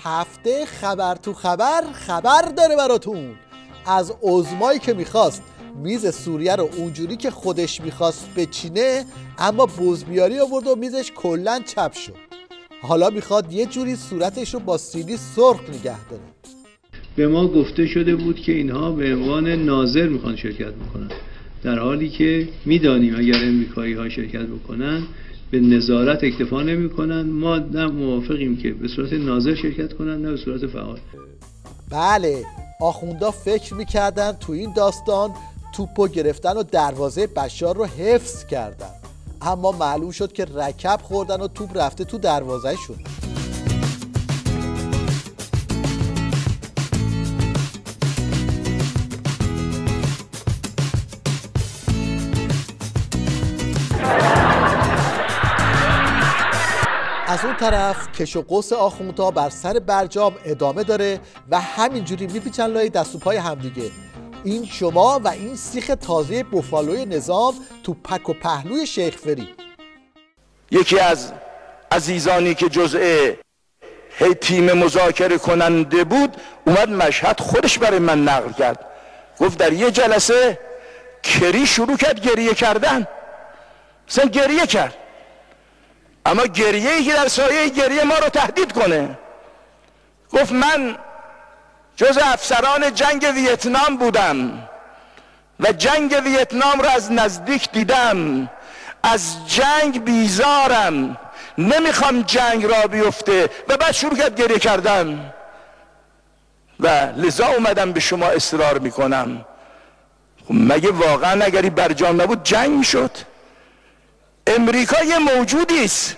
هفته خبر تو خبر داره براتون. از عظمایی که میخواست میز سوریه رو اونجوری که خودش میخواست بچینه، اما بزبیاری آورد و میزش کلن چپ شد. حالا میخواد یه جوری صورتش رو با سیلی سرخ نگه داره. به ما گفته شده بود که اینها به عنوان ناظر میخوان شرکت بکنن، در حالی که میدانیم اگر امریکایی ها شرکت بکنن به نظارت اکتفا نمیکنن. ما نه موافقیم که به صورت ناظر شرکت کنن نه به صورت فعال. بله، آخوندا فکر میکردن تو این داستان توپو گرفتن و دروازه بشار رو حفظ کردن، اما معلوم شد که رکب خوردن و توپ رفته تو دروازه شون. از اون طرف کش و قوس آخوندها بر سر برجام ادامه داره و همینجوری میپیچن لای دست و پای همدیگه. این شما و این سیخ تازه بوفالوی نظام تو پک و پهلوی شیخ فری. یکی از عزیزانی که جزء تیم مذاکره کننده بود اومد مشهد خودش برای من نقل کرد، گفت در یه جلسه کری شروع کرد گریه کردن، مثلا گریه کرد، اما گریه‌ای که در سایه گریه ما رو تهدید کنه. گفت من جز افسران جنگ ویتنام بودم و جنگ ویتنام رو از نزدیک دیدم، از جنگ بیزارم، نمیخوام جنگ را بیفته، و بعد شروع کرد گریه کردن و لذا اومدم به شما اصرار میکنم. خب مگه واقعا اگری برجام نبود جنگ میشد؟ امریکا یه موجودی است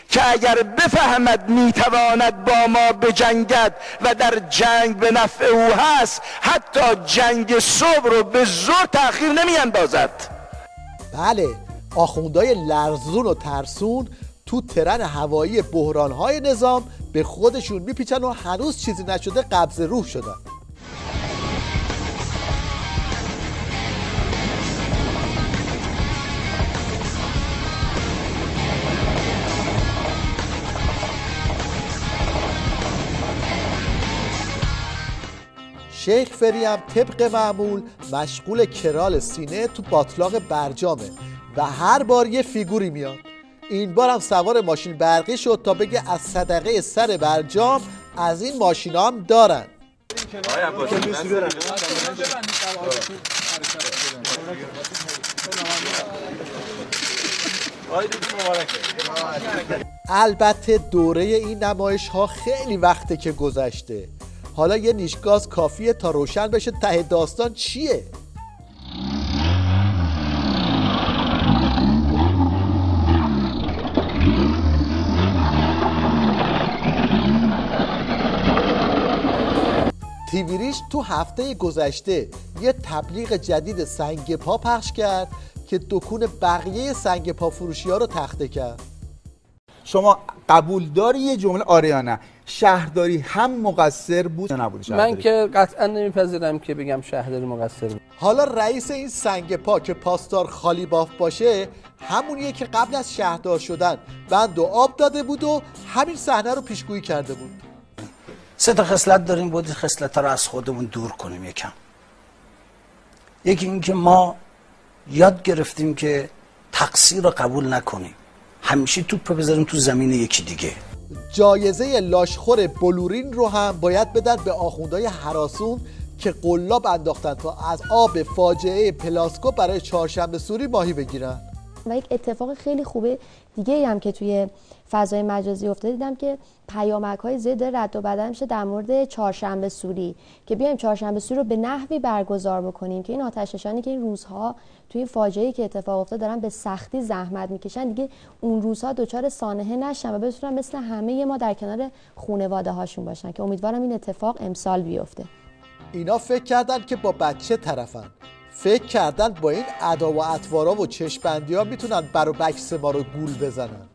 که اگر بفهمد میتواند با ما بجنگد و در جنگ به نفع او هست، حتی جنگ صبح رو به زور تأخیر نمیاندازد. بله، آخوندهای لرزون و ترسون تو ترن هوایی بحرانهای نظام به خودشون میپیچن و هنوز چیزی نشده قبض روح شدن. شیخ فری هم طبق معمول مشغول کرال سینه تو باطلاق برجامه و هر بار یه فیگوری میاد. این بار هم سوار ماشین برقی شد تا بگه از صدقه سر برجام از این ماشینا هم دارن. البته دوره این نمایش ها خیلی وقته که گذشته. حالا یه نیش گاز کافیه تا روشن بشه ته داستان چیه. تیویریش تو هفته گذشته یه تبلیغ جدید سنگ پا پخش کرد که دکون بقیه سنگ پا فروشی ها رو تخته کرد. شما قبول داری یه جمله آره یا نه؟ شهرداری هم مقصر بود یا نبود؟ من که قطعا نمیپذیرم که بگم شهرداری مقصر بود. حالا رئیس این سنگ پا که پاسدار خالی باف باشه، همونیه که قبل از شهردار شدن بند و آب داده بود و همین صحنه رو پیشگویی کرده بود. 3 تا خصلت داریم، باید خصلت‌ها رو از خودمون دور کنیم. یکی این که ما یاد گرفتیم که تقصیر رو قبول نکنیم، همیشه توپ رو بذاریم تو زمین یکی دیگه. جایزه لاشخور بلورین رو هم باید بدن به آخوندهای هراسون که قلاب انداختن تا از آب فاجعه پلاسکو برای چهارشنبه سوری ماهی بگیرن. و یک اتفاق خیلی خوبه دیگه هم که توی فضای مجازی افتاده، دیدم که پیامک‌های زیاد رد و بدل میشه در مورد چهارشنبه سوری، که بیایم چهارشنبه سوری رو به نحوی برگزار بکنیم که این آتش‌نشانی که این روزها توی این فاجعه‌ای که اتفاق افتاد دارن به سختی زحمت میکشن، دیگه اون روزها دچار سانحه نشن و بتونن مثل همه ما در کنار خانواده هاشون باشن، که امیدوارم این اتفاق امسال بیفته. اینا فکر کردن که با بچه طرفن، فکر کردن با این ادا و اطوارا و چشم‌بندی ها میتونن بر و بکس ما رو گول بزنن.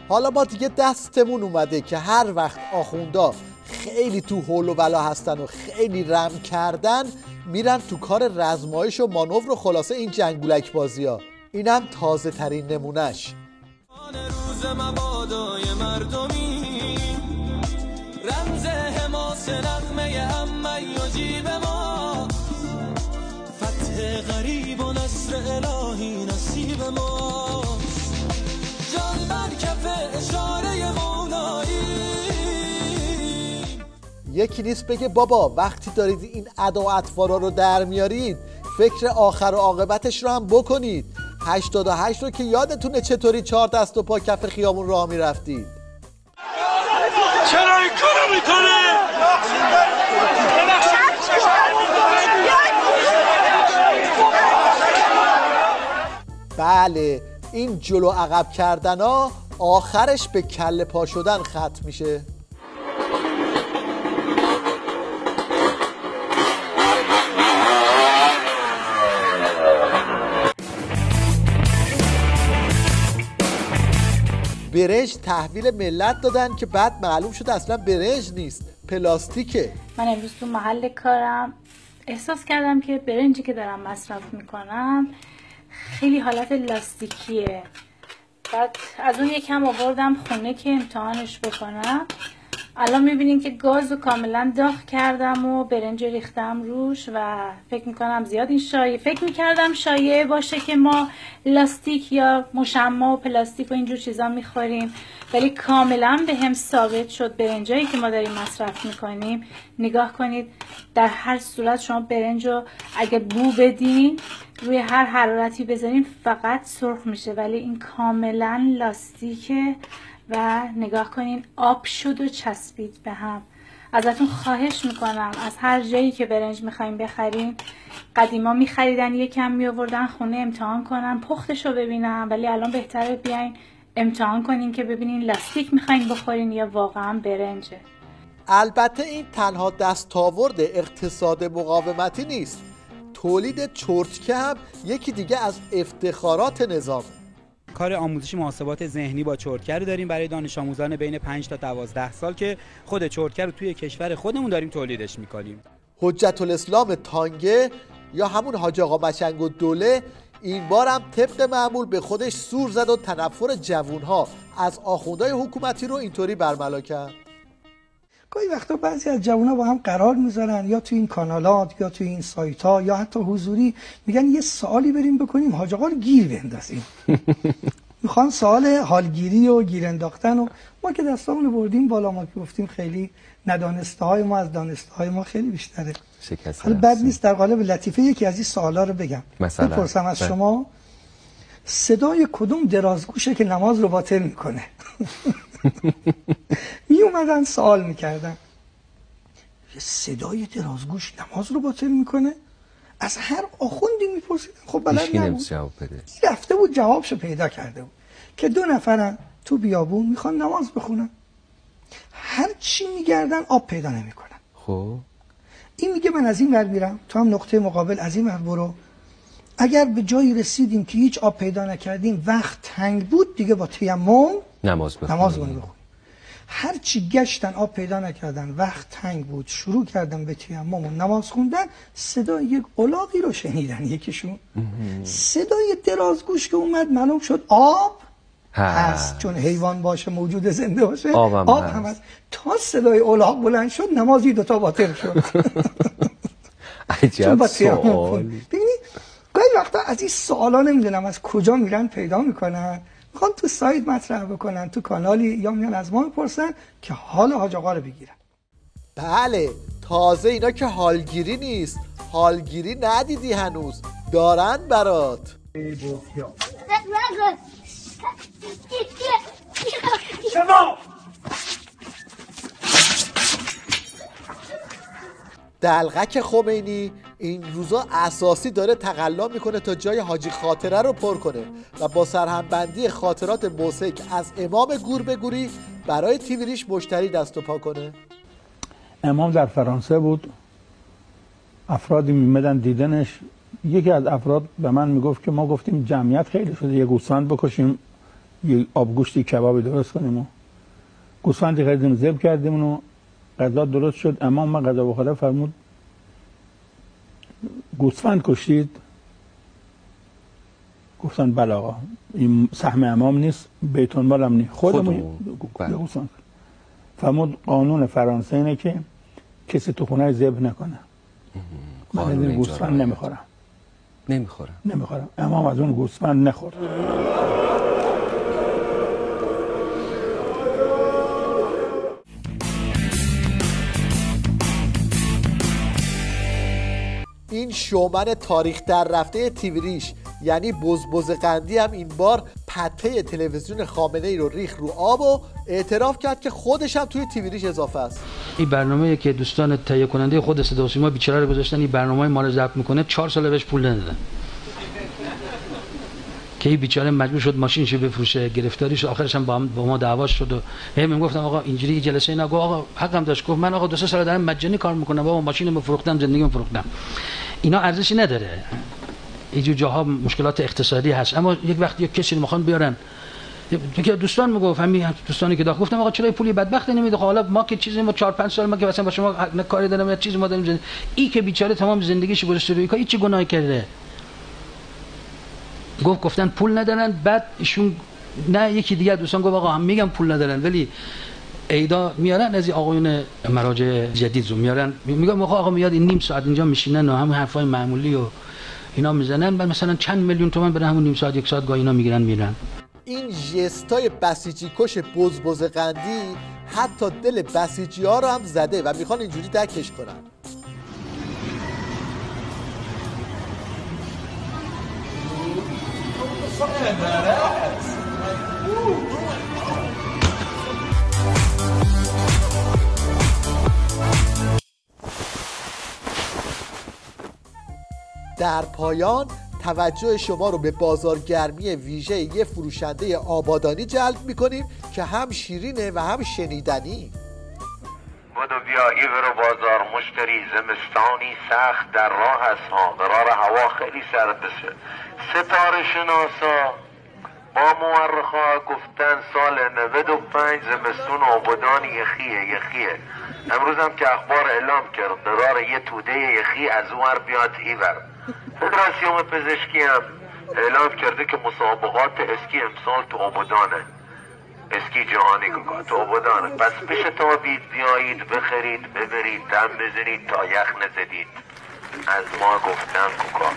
حالا ما دیگه دستمون اومده که هر وقت آخوندا خیلی تو حول و بلا هستن و خیلی رم کردن میرن تو کار رزمایش و مانور و خلاصه این جنگولک بازی ها. اینم تازه ترین نمونش. روز مبادای مردمی رمز حماس نغمه امی و جیب ما فتح غریب و نصر الهی نصیب ما جان بر کف اشاره مولایی. یکی نیست بگه بابا وقتی دارید این ادا و اطوارا رو در میارید فکر آخر و عاقبتش رو هم بکنید. 88 رو که یادتونه چطوری 4 دست و پا کف خیابون راه میرفتید. چرا این کارو میکنه؟ بله این جلو عقب کردن ها آخرش به کله پا شدن ختم میشه. برنج تحویل ملت دادن که بعد معلوم شد اصلا برنج نیست، پلاستیکه. من امروز تو محل کارم احساس کردم که برنجی که دارم مصرف میکنم خیلی حالت لاستیکیه. بعد از اون یکم آوردم خونه که امتحانش بکنم. الان میبینین که گازو کاملا داغ کردم و برنج ریختم روش و فکر میکنم زیاد این فکر میکردم شایعه باشه که ما لاستیک یا مشمع و پلاستیک و اینجور چیزا میخوریم، ولی کاملا به هم ثابت شد برنجایی که ما داریم مصرف میکنیم. نگاه کنید در هر صورت شما برنجو اگه بو بدین روی هر حرارتی بذارین فقط سرخ میشه، ولی این کاملا لاستیکه و نگاه کنین آب شد و چسبید به هم. ازتون خواهش میکنم از هر جایی که برنج میخوایم بخرین، قدیما میخریدن یکم میآوردن خونه امتحان کنن پختشو ببینن، ولی الان بهتره بیاین امتحان کنین که ببینین لاستیک میخواین بخورین یا واقعا برنجه. البته این تنها دستاورد اقتصاد مقاومتی نیست، تولید چرتکه هم یکی دیگه از افتخارات نظام. کار آموزشی محاسبات ذهنی با چرتکه رو داریم برای دانش آموزان بین 5 تا 12 سال که خود چرتکه رو توی کشور خودمون داریم تولیدش میکنیم. حجت الاسلام تانگه یا همون حاج آقا مشنگ و دوله این بار هم طبق معمول به خودش سور زد و تنفر جوونها از آخوندهای حکومتی رو اینطوری برملا کرد. گاهی وقتا بعضی از جوونا با هم قرار میذارن یا تو این کانالات یا تو این سایت ها یا حتی حضوری، میگن یه سوالی بریم بکنیم حاج آقا رو گیر بندازیم. میخوان سوال حالگیری و گیر انداختن و ما که دستامون بردیم بالا، ما که گفتیم خیلی ندانسته های ما از دانسته های ما خیلی بیشتره. حالا بد نیست در قالب لطیفه یکی از این سوالا رو بگم. مثلا بپرسم از شما صدای کدوم درازگوشه که نماز رو باطل میکنه؟ می اومدن سوال میکردن صدای درازگوش نماز رو باطل میکنه؟ از هر آخوندی میپرسیدن. خب بلد نبود، رفته بود جوابشو پیدا کرده بود که 2 نفرن تو بیابون میخوان نماز بخونن، هر چی میگردن آب پیدا نمیکنن. خب این میگه من از این ور میرم، تو هم نقطه مقابل از این ور برو. اگر به جایی رسیدیم که هیچ آب پیدا نکردیم، وقت تنگ بود، دیگه با تیمم نماز بخونیم. هر چی گشتن آب پیدا نکردن، وقت تنگ بود، شروع کردن به تیمم و نماز خوندن. صدای یک الاغی رو شنیدن یکیشون، صدای درازگوش که اومد معلوم شد آب هست، چون حیوان باشه موجود زنده باشه آب هم هست. تا صدای الاغ بلند شد نمازی 2 تا باطل شد. عجب سوال. ببینید گاهی وقتا از این سوالا نمیدونم از کجا میرن پیدا میکنن، میخوان تو سایت مطرح بکنن، تو کانالی، یا میان از ما میپرسن که حال حاج آقا رو بگیرن. بله تازه اینا که حالگیری نیست، حالگیری ندیدی هنوز، دارن برات. دلغک خمینی این روزا اساسی داره تقلا میکنه تا جای حاجی خاطره رو پر کنه و با سرهمبندی خاطرات موسیک از امام گور به گوری برای تیویریش مشتری دست و پا کنه. امام در فرانسه بود، افرادی میمدن دیدنش. یکی از افراد به من میگفت که ما گفتیم جمعیت خیلی شده، یه گوسفند بکشیم، یه آبگوشتی کبابی درست کنیم و گوسفندی خریدیم ذبح کردیم و غذا درست شد، امام من غذا بخوره فرمود گوسفند کشتید؟ گفتن بله آقا، این سهم امام نیست، بیت المال هم نیست، خودمون گوسفند. فرمود قانون فرانسه اینه که کسی تو خونه ذبح نکنه. من این گوسفند نمیخورم. امام از اون گوسفند نخورد. این شومن تاریخ در رفته تیوریش یعنی بزبز قندی هم این بار پته تلویزیون خامنه ای رو ریخ رو آب و اعتراف کرد که خودش هم توی تیوریش اضافه است. این برنامه‌ای که دوستان تهیه کننده خود صدا و سیما بیچاره رو گذاشتن این برنامه ما رو ضبط میکنه، 4 سال بهش پول ندادن. که این بیچاره مجبور شد ماشینشو بفروشه، گرفتاری شد، آخرش هم با ما دعواش شد و همین گفتم آقا اینجوری جلسه اینا، گفت آقا حقم داشت، گفت من آقا 2 سال دارم مجانی کار میکنم، بابا ماشینمو فروختم، زندگیمو فروختم. اینا ارزشی نداره. اینجور جاها مشکلات اقتصادی هست، اما یک وقتی یک کسی میخوان بیارن، که دوستان میگفت همین دوستانی که گفتم آقا چرا پولی بدبخت نمیده؟ حالا ما که چیزی ما 4-5 سال ما که مثلا با شما نه کاری دارم یا چیزی ما داریم، این که بیچاره تمام زندگیش گذاشته روی کار، هیچ گناهی کرده. گفتن پول ندارن، بعد ایشون نه یکی دیگه دوستان گفت آقا هم میگم پول ندارن ولی ایدا میارن از این آقایون مراجع جدید رو میارن، میگم آقا میاد این نیم ساعت اینجا میشینن و همون حرفای معمولی و اینا میزنن، بعد مثلا چند میلیون تومان برای همون نیم ساعت 1 ساعت گاه اینا میرن. این ژستای بسیجی کش بزبز قندی حتی دل بسیجی ها رو هم زده و میخوان اینجوری دکش کنن. در پایان توجه شما رو به بازارگرمی ویژه یه فروشنده آبادانی جلب میکنیم که هم شیرینه و هم شنیدنی. بدو بیا ایورو بازار مشتری، زمستانی سخت در راه است ها، قرار هوا خیلی سرد بشه. ستاره شناسا با مورخا گفتن سال 95 زمستون آبادان یخیه. امروز هم که اخبار اعلام کرد قرار یه توده یخی از اونور بیاد ایور. فدراسیون پزشکی هم اعلام کرده که مسابقات اسکی امسال تو آبادانه، اسکی جهانی تو آبادانه، پس پیش تابید بیایید بخرید ببرید دم بزنید تا یخ نزدید. از ما گفتن کوکا.